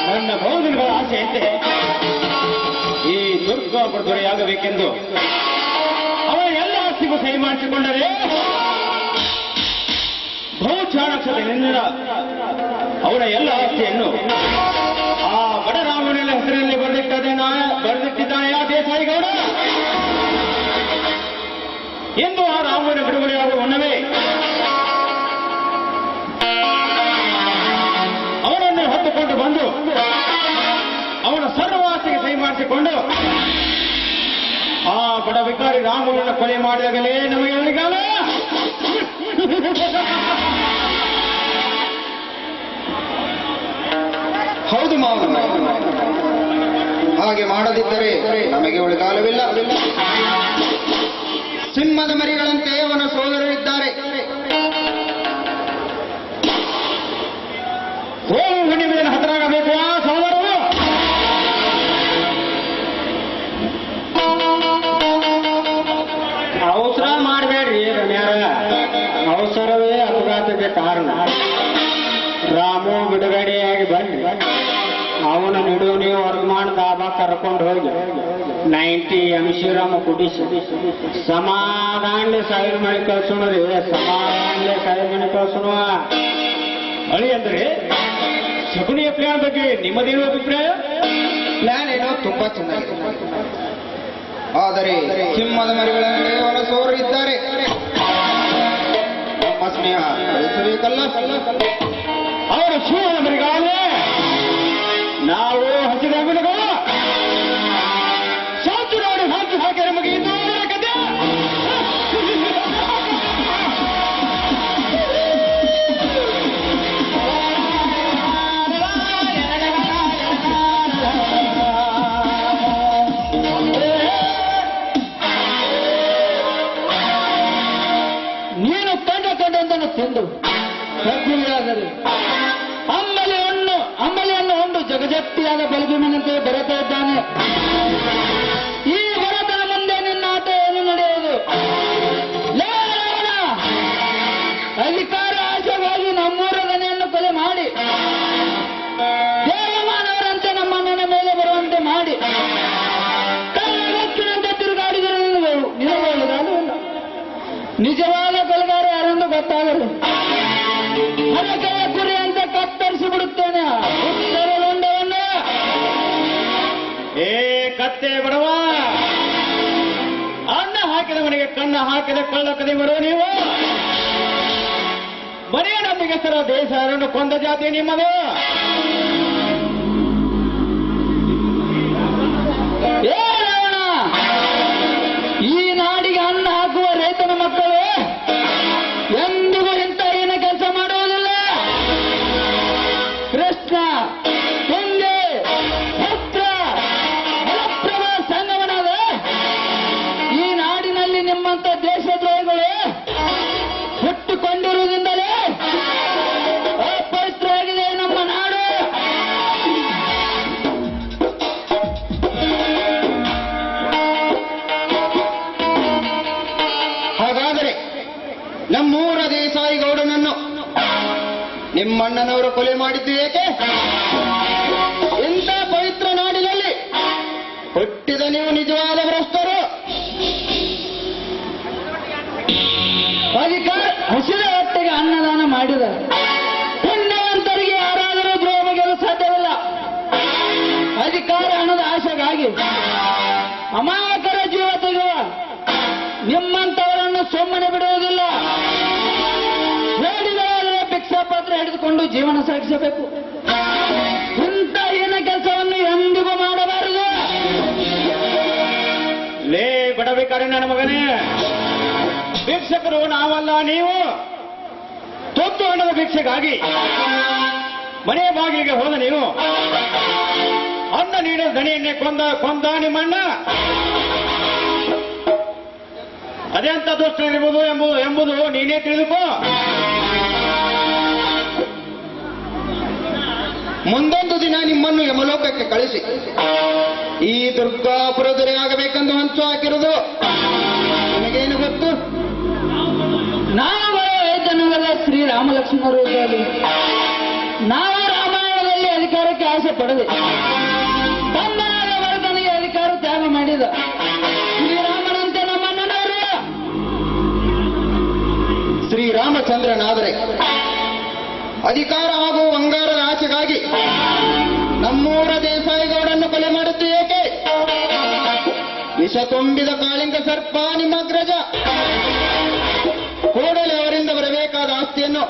ನನ್ನ ಬಹುದಿನಗಳ ಆಸೆಯಂತೆ ಈ ದುರ್ಗಾಪುರ ದೊರೆಯಾಗಬೇಕೆಂದು ಅವರ ಎಲ್ಲ ಆಸ್ತಿಗೂ ಸಹಿ ಮಾಡಿಸಿಕೊಂಡರೆ ಬಹುಚಾಣಕ್ಷತೆಯಿಂದ ಅವರ ಎಲ್ಲ ಆಸ್ತಿಯನ್ನು ಆ ಬಡರಾಮನ ಹೆಸರಲ್ಲಿ ಬರೆದಿಟ್ಟಿದ್ದಾನೆ ಆ ದೇಸಾಯಿಗೌಡ ಎಂದು ಆ ರಾಮನ ಬಿಡುಗಡೆಯಾಗುವ ಮುನ್ನವೇ ಅವನನ್ನು ಹೊತ್ತುಕೊಂಡು ಬಂದು ಅವನ ಸರ್ವಾಸ್ತಿಗೆ ಸಹಿ ಮಾಡಿಸಿಕೊಂಡು ಆ ಬಡ ವಿಕಾರಿ ರಾಮನನ್ನು ಕೊಲೆ ಮಾಡಿದಾಗಲೇ ನಮಗೆ ಅವನಿಗಾಲ ಹೌದು ಮಾವ, ಹಾಗೆ ಮಾಡದಿದ್ದರೆ ನಮಗೆ ಉಳಿಗಾಲವಿಲ್ಲ. ಸಿಂಹದ ಮರಿಗಳಂತೆ ಅವನ ಸೋದರರಿದ್ದಾರೆ. ಹೋಗು ಹುಣ್ಣಿಮೆಯನ್ನು ಹತ್ತಿರಾಗಬೇಕು ಆ ಸೋದರರು. ಅವಸರ ಮಾಡಬೇಡ್ರಿ ರಮ್ಯಾರ, ಅವಸರವೇ ಅಪಘಾತಕ್ಕೆ ಕಾರಣ. ರಾಮು ಬಿಡುಗಡೆಯಾಗಿ ಬನ್ನಿ, ಅವನ ನಿಡುವ ನೀವು ವರ್ಗಮಾನ ದಾಬಾ ಕರ್ಕೊಂಡು ಹೋಗಿ 90 ಎಂಶಿರಾಮ ಕುಡಿಸಿ ಸಮಾಧಾನ ಸಾವಿರ ಮನೆ ಕಳ್ಸೋಣ ರೀ, ಸಮಾಧಾನ ಸಾವಿರ ಮನೆ ಕಳ್ಸೋಣ. ಅಳಿ ಅಂದ್ರೆ ಶಕುನಿಯ ಪ್ಲಾನ್ ಬಗ್ಗೆ ನಿಮ್ಮದೇನು ಅಭಿಪ್ರಾಯ? ಪ್ಲಾನ್ ಏನೋ ತುಂಬಾ ಚೆನ್ನಾಗಿದೆ, ಆದರೆ ಸಿಂಹದ ಮರಿಗಳಂತೆ ಅವನ ಸೋದರರಿದ್ದಾರೆ. ನಮ್ಮ ಸ್ನೇಹ ಕಳಿಸಬೇಕಲ್ಲ. ಅವರ ಶಿವನ ಮರಿಗಾಲೇ ನಾವು ಹಸಿರಾಗುಲಗಳು ಸಾಕು ನೋಡಿ ಹಾಕಿ ಹಾಕಿ ನಮಗೆ ಇದು ಕಥೆ. ನೀನು ಕಂಡಂತನ್ನು ತಿಂದು ಕಗ್ಗುವಿರಾದರೆ ಅಂಬಲಿಯನ್ನು ಒಂದು ಜಗಜಟ್ಟಿಯಾದ ಬಲಭೀಮನಂತೆ ಬರುತ್ತಾ ಇದ್ದಾನೆ. ಈ ಭರತನ ಮುಂದೆ ನಿನ್ನ ಆಟ ಏನು ನಡೆಯುವುದು? ಅಧಿಕಾರ ಆಶೆಗಾಗಿ ನಮ್ಮೂರ ದನೆಯನ್ನು ಕೊಲೆ ಮಾಡಿ ದೇವಮಾನವರಂತೆ ನಮ್ಮ ಅಣ್ಣನ ಮೇಲೆ ಬರುವಂತೆ ಮಾಡಿ ಕಳ್ಳನಂತೆ ತಿರುಗಾಡಿದರೆ ನಿಜವಾದ ನಿಜವಾದ ಕೊಲೆಗಾರ ಯಾರೆಂದು ಗೊತ್ತಾಗಲು ಹರಕೆಯ ಗುರಿ ಅಂತ ಕತ್ತರಿಸಿ ಬಿಡುತ್ತೇನೆ ಉತ್ತರಲೊಂಡವನ್ನು. ಏ ಕತ್ತೆ ಬಡವ, ಅನ್ನ ಹಾಕಿದ ಮನೆಗೆ ಕಣ್ಣ ಹಾಕಿದ ಕಳ್ಳ ಕದಿ ಬರುವ ನೀವು. ಮನೆಯ ನಂಬಿಕೆಸರ ದೇಶವನ್ನು ಕೊಂದ ಜಾತಿ ನಿಮ್ಮದು. ಏ ರಾವಣ, ಈ ನಾಡಿಗೆ ಅನ್ನ ಹಾಕುವ ರೈತನ ಮಕ್ಕಳು ಎಂದಿಗೂ ಇಂಥ ಏನ ಕೆಲಸ ಮಾಡುವುದಿಲ್ಲ. ಕೃಷ್ಣ, ತುಂಗೆ, ಭದ್ರ, ಫಲಪ್ರಭ ಸಂಗಮನಾದ ಈ ನಾಡಿನಲ್ಲಿ ನಿಮ್ಮಂತ ದೇಶದ್ರೋಹಿಗಳು ಹುಟ್ಟುಕೊಂಡಿರುವುದರಿಂದಲೇ ಅಪವಿತ್ರವಾಗಿದೆ ನಮ್ಮ ನಾಡು. ಹಾಗಾದರೆ ನಮ್ಮೂರ ದೇಸಾಯಿಗೌಡನನ್ನು ನಿಮ್ಮಣ್ಣನವರು ಕೊಲೆ ಮಾಡಿದ್ದು ಏಕೆ? ಇಂಥ ಪವಿತ್ರ ನಾಡಿನಲ್ಲಿ ಹುಟ್ಟಿದ ನೀವು ನಿಜವಾದ ಭ್ರಷ್ಟರು. ಅಧಿಕಾರ ಹಸಿರ ಹೊಟ್ಟೆಗೆ ಅನ್ನದಾನ ಮಾಡಿದ ಪುಣ್ಯವಂತರಿಗೆ ಯಾರಾದರೂ ದ್ರೋಹ ಬಗೆಯಲು ಸಾಧ್ಯವಿಲ್ಲ. ಅಧಿಕಾರ ಹಣದ ಆಶೆಗಾಗಿ ಅಮಾಯಕರ ಜೀವ ತೆಗೆಯುವ ನಿಮ್ಮಂತವರನ್ನು ಸುಮ್ಮನೆ ಬಿಡುವುದಿಲ್ಲ. ಹೇಳಿದರೆ ಭಿಕ್ಷಾ ಪಾತ್ರ ಹಿಡಿದುಕೊಂಡು ಜೀವನ ಸಾಗಿಸಬೇಕು. ಇಂಥ ಹೀನ ಕೆಲಸವನ್ನು ಎಂದಿಗೂ ಮಾಡಬಾರದು. ಲೇ ಬಡಬೇಕಾರೆ ನನ್ನ ಮಗನೇ, ಭಿಕ್ಷಕರು ನಾವಲ್ಲ ನೀವು. ತೊತ್ತು ಹಣದ ಭಿಕ್ಷೆಗಾಗಿ ಮನೆಯ ಬಾಗಿಲಿಗೆ ಹೋದ ನೀವು ಅನ್ನ ನೀಡಿದ ದಣಿಯನ್ನೇ ಕೊಂದ ನಿಮ್ಮಣ್ಣ. ಅದೆಂತ ದುಷ್ಟನಿರ್ಬೋದು ಎಂಬುದು ನೀನೇ ತಿಳಿದುಕೋ. ಮುಂದೊಂದು ದಿನ ನಿಮ್ಮನ್ನು ಯಮಲೋಕಕ್ಕೆ ಕಳಿಸಿ ಈ ದುರ್ಗಾಪುರ ದೊರೆಯಾಗಬೇಕೆಂದು ಹಂಚು ಹಾಕಿರುವುದು ನನಗೇನು ಗೊತ್ತು? ನಾವು ವೈದ್ಯನಗರ ಶ್ರೀ ರಾಮಲಕ್ಷ್ಮಣರು ಇದ್ದಲ್ಲಿ ನಾವು ರಾಮಾಯಣದಲ್ಲಿ ಅಧಿಕಾರಕ್ಕೆ ಆಸೆ ಪಡದೆ ತಮ್ಮನಾದ ಭರತನಿಗೆ ಅಧಿಕಾರ ತ್ಯಾಗ ಮಾಡಿದ ಶ್ರೀರಾಮನಂತೆ ನಮ್ಮನ್ನು ನೋಡುವ ಶ್ರೀರಾಮಚಂದ್ರನಾದರೆ ಅಧಿಕಾರ ಹಾಗೂ ಅಂಗಾರದ ಆಸೆಗಾಗಿ ನಮ್ಮೂರ ದೇಸಾಯಿಗೌಡನ್ನು ಕೊಲೆ ಮಾಡುತ್ತೆ ಏಕೆ? ವಿಷ ತುಂಬಿದ ಕಾಳಿಂಗ ಸರ್ಪ ನಿಮ್ಮ ಅಗ್ರಜ. ಕೂಡಲೇ ಅವರಿಂದ ಬರಬೇಕಾದ ಆಸ್ತಿಯನ್ನು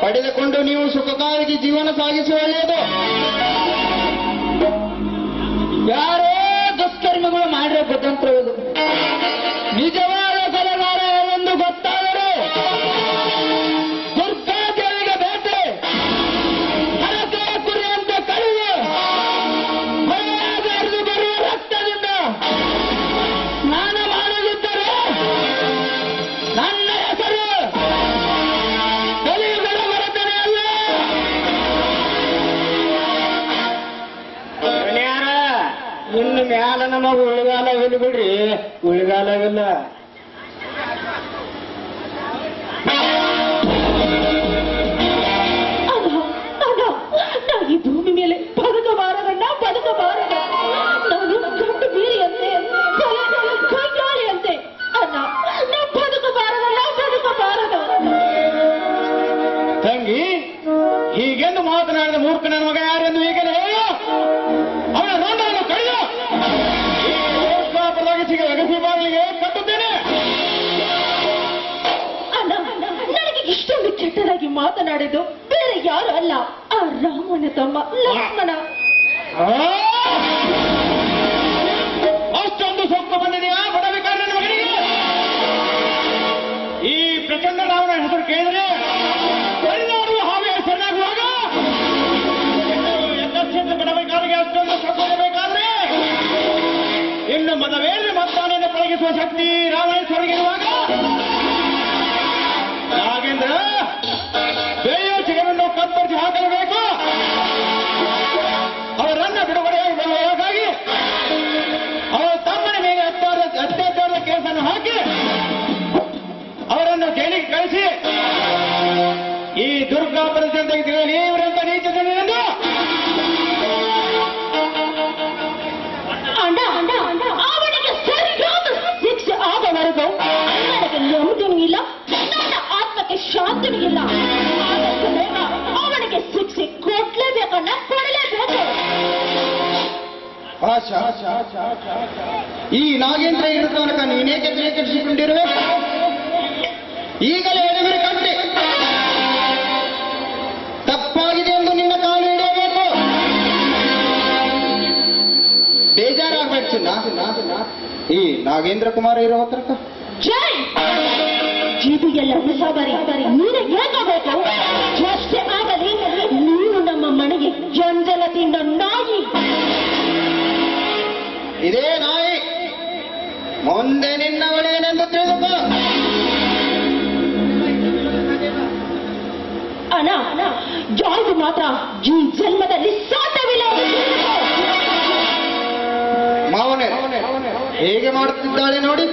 ಪಡೆದುಕೊಂಡು ನೀವು ಸುಖಕಾಗಿ ಜೀವನ ಸಾಗಿಸುವ ಒಳ್ಳೆಯದು. ಯಾರೋ ದುಷ್ಕರ್ಮಿಗಳು ಮಾಡಿರೋ ಕುತಂತ್ರವುದು ನಿಜವಾದ ಕೊಲೆಗಾರ ಎಂದು ಗೊತ್ತಾದರೆ ದುರ್ಗಾದೇವಿಗೆ ಬೇಟೆ ಹರಕೆ ಕುರಿಯಂತ ಕಳುವು ಹೊಳೆಯಾಗರಿದು ಬರುವ ರಕ್ತದಿಂದ ಸ್ನಾನ ಮಾಡಲಿದ್ದರೆ ನನ್ನ ಹೆಸರು ಕಲಿಯುಗದ ಬರುತ್ತದೆ ಅಲ್ಲ. ಇನ್ನು ಮ್ಯಾಲ ನಮಗ ಉಳಿಗಾಲವಿಲ್ಲ ಬಿಡ್ರಿ, ಉಳಿಗಾಲವಿಲ್ಲ. ಈ ಭೂಮಿ ಮೇಲೆ ಬದುಕಬಾರದಣ್ಣ, ಬದುಕಬಾರದ. ನಾನು ಗಂಡು ಬೀರಿಯಂತೆ ಕೈಗಾಳಿಯಂತೆ ಅಣ್ಣ, ನಾವು ಬದುಕಬಾರದಣ್ಣ, ಬದುಕಬಾರದ. ತಂಗಿ, ಹೀಗೆಂದು ಮಾತನಾಡಿದ ಮೂರ್ಖ ನನ್ನ ಮಗ ಯಾರೆಂದು ಈಗಲೇ ಹೇಳು. ಅವನ ದಂಡವನ್ನು ಕಳೆದು ಲಗಸಿ ಬಾಗಿಲಿಗೆ ಕಟ್ಟುತ್ತೇನೆ. ಅಣ್ಣ, ನನಗೆ ಇಷ್ಟೊಂದು ಕೆಟ್ಟದಾಗಿ ಮಾತನಾಡಿದ್ದು ಬೇರೆ ಯಾರು ಅಲ್ಲ, ಆ ರಾಮನ ತಮ್ಮ ಲಕ್ಷ್ಮಣ. ಅಷ್ಟೊಂದು ಸೊಕ್ಕ ಬಂದಿದೆಯಾ ಬಡಬೇಕಾದ್ರೆ ನನ್ನ ಮಗನಿಗೆ? ಈ ಪ್ರಚಂಡ ರಾವಣ ಹೆಸರು ಕೇಳಿದ್ರೆ ಎಲ್ಲರೂ ಹಾಗೆ ಹೆಸರಾಗುವಾಗ ಎದ್ದೆಂದು ಬಡಬೇಕಾದ್ರೆ ಅಷ್ಟೊಂದು ಸೊಕ್ಕ ಬರಬೇಕಾದ್ರೆ ಇನ್ನು ಮದವೇಳೆ ಮತ್ತಾನೆಯನ್ನು ಪಳಗಿಸುವ ಶಕ್ತಿ ರಾವಣೇಶ್ವರಿಗಿರುವಾಗ ನಾಗೇಂದ್ರ ಬೇಯ ಚಿಗರನ್ನು ಕತ್ತರಿಸಿ ಹಾಕಲೇಬೇಕು. ಅವರನ್ನ ಬಿಡುಗಡೆಯಾಗಿ ಬರುವುದಕ್ಕಾಗಿ ಅವರ ತಮ್ಮನ ಮೇಲೆ ಅತ್ಯಾಚಾರದ ಕೇಸನ್ನು ಹಾಕಿ ಅವರನ್ನು ಜೈಲಿಗೆ ಕಳಿಸಿ ಈ ದುರ್ಗಾ ಪರಿಸ್ಥಿತಿ ತಿಳಿಯಲಿ ಇವರಂತ ನೀಚ ಜನರನ್ನು. ಅಣ್ಣ, ಅವನಿಗೆ ಸರಿಯಾದ ಶಿಕ್ಷೆ ಆಗವರೆಗೂ ನನಗೆ ನೆಮ್ಮದಿನೂ ಇಲ್ಲ, ನನ್ನ ಆತ್ಮಕ್ಕೆ ಶಾಂತಿನೂ ಇಲ್ಲ. ಆದಷ್ಟು ಬೇಗ ಅವನಿಗೆ ಶಿಕ್ಷೆ ಕೊಡ್ಲೇಬೇಕಣ್ಣ, ಕೊಡಲೇಬೇಕು. ಆಶಾ, ಈ ನಾಗೇಂದ್ರ ಇರೋ ತನಕ ನೀನೇಕೆ ತಲೆ ಕೆಡಿಸಿಕೊಂಡಿರುವೆ? ಈಗಲೇ ಎಡಬಿರಿ ಕಟ್ಟಿ ತಪ್ಪಾಗಿದೆ ಎಂದು ನಿನ್ನ ಕಾಲು ಹಿಡಿಯಬೇಕು. ಬೇಜಾರಾಗ್ಬೇಕು ಚಿನ್ನ. ಈ ನಾಗೇಂದ್ರ ಕುಮಾರ ಇರೋ ಹತ್ರಕ್ಕ ಜೈ, ಇದು ಎಲ್ಲ ಮುಸಾಬರಿ ನೀನು ಹೇಗಬೇಕು? ಎಷ್ಟೇ ಆಗಲಿ ನೀನು ನಮ್ಮ ಮನೆಗೆ ಜಂಜಲದಿಂದ ನಾಯಿ. ಇದೇ ನಾಯಿ ಮುಂದೆ ನಿನ್ನ ಒಳೆಯನೆಂದು ತಿಳಿದುಕೋ. ಅಣ್ಣ, ಯಾವುದು ಮಾತ್ರ ಈ ಜನ್ಮದಲ್ಲಿ ಸಾಧ್ಯವಿಲ್ಲ. ಮಾವನೇ ಹೇಗೆ ಮಾಡುತ್ತಿದ್ದಾಳೆ ನೋಡಿ.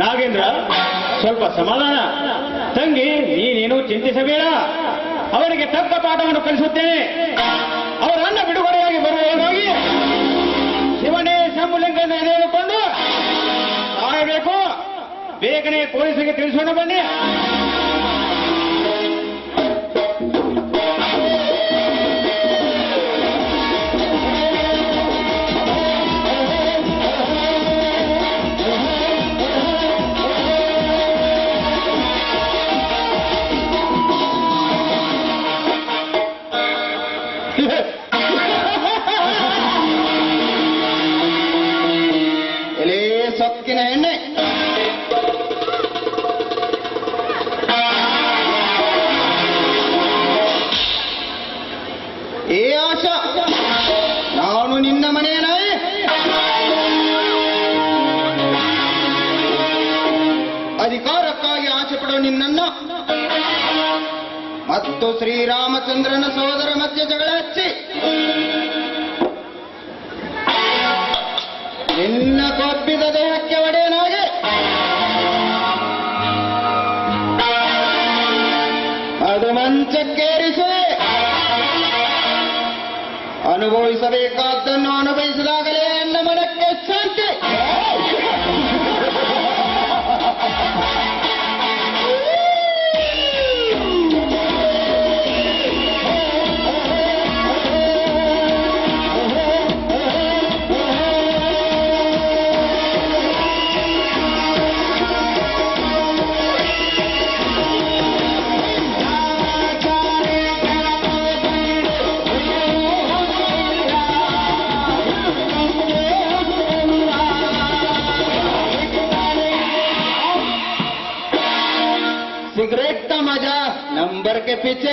ನಾಗೇಂದ್ರ, ಸ್ವಲ್ಪ ಸಮಾಧಾನ. ತಂಗಿ, ನೀನೇನು ಚಿಂತಿಸಬೇಡ. ಅವರಿಗೆ ತಕ್ಕ ಪಾಠವನ್ನು ಕಲಿಸುತ್ತೇನೆ. ಅವರನ್ನ ಬಿಡುಗಡೆಯಾಗಿ ಬರುವುದಾಗಿ ಶಿವನೇ ಶಂಭುಲಿಂಗನ ಎಳೆದುಕೊಂಡು ಸಾಯಬೇಕು. ಬೇಗನೆ ಪೊಲೀಸರಿಗೆ ತಿಳಿಸೋಣ ಬನ್ನಿ. ಎಲೇ ಸೊಕ್ಕಿನ ಎಣ್ಣೆ, ಏ ಆಶಾ, ನಾನು ನಿನ್ನ ಮನೆಯ ನಾಯಿ. ಅಧಿಕಾರಕ್ಕಾಗಿ ಆಸೆ ಪಡುವ ನಿನ್ನನ್ನ ಮತ್ತು ಶ್ರೀರಾಮಚಂದ್ರನ ಸಹೋದರ ಮಧ್ಯೆ ಜಗಳ ಹಚ್ಚಿ ನಿನ್ನ ಕೊಬ್ಬಿದ ದೇಹಕ್ಕೆ ಒಡೆಯನಾಗಿ ಮಂಚಕ್ಕೇರಿಸಿ ಅನುಭವಿಸಬೇಕಾದ್ದನ್ನು ಅನುಭವಿಸಿದಾಗಲೇ ನನ್ನ ಮನಕ್ಕೆ ಶಾಂತಿ. सिगरेट का मजा नंबर के पीछे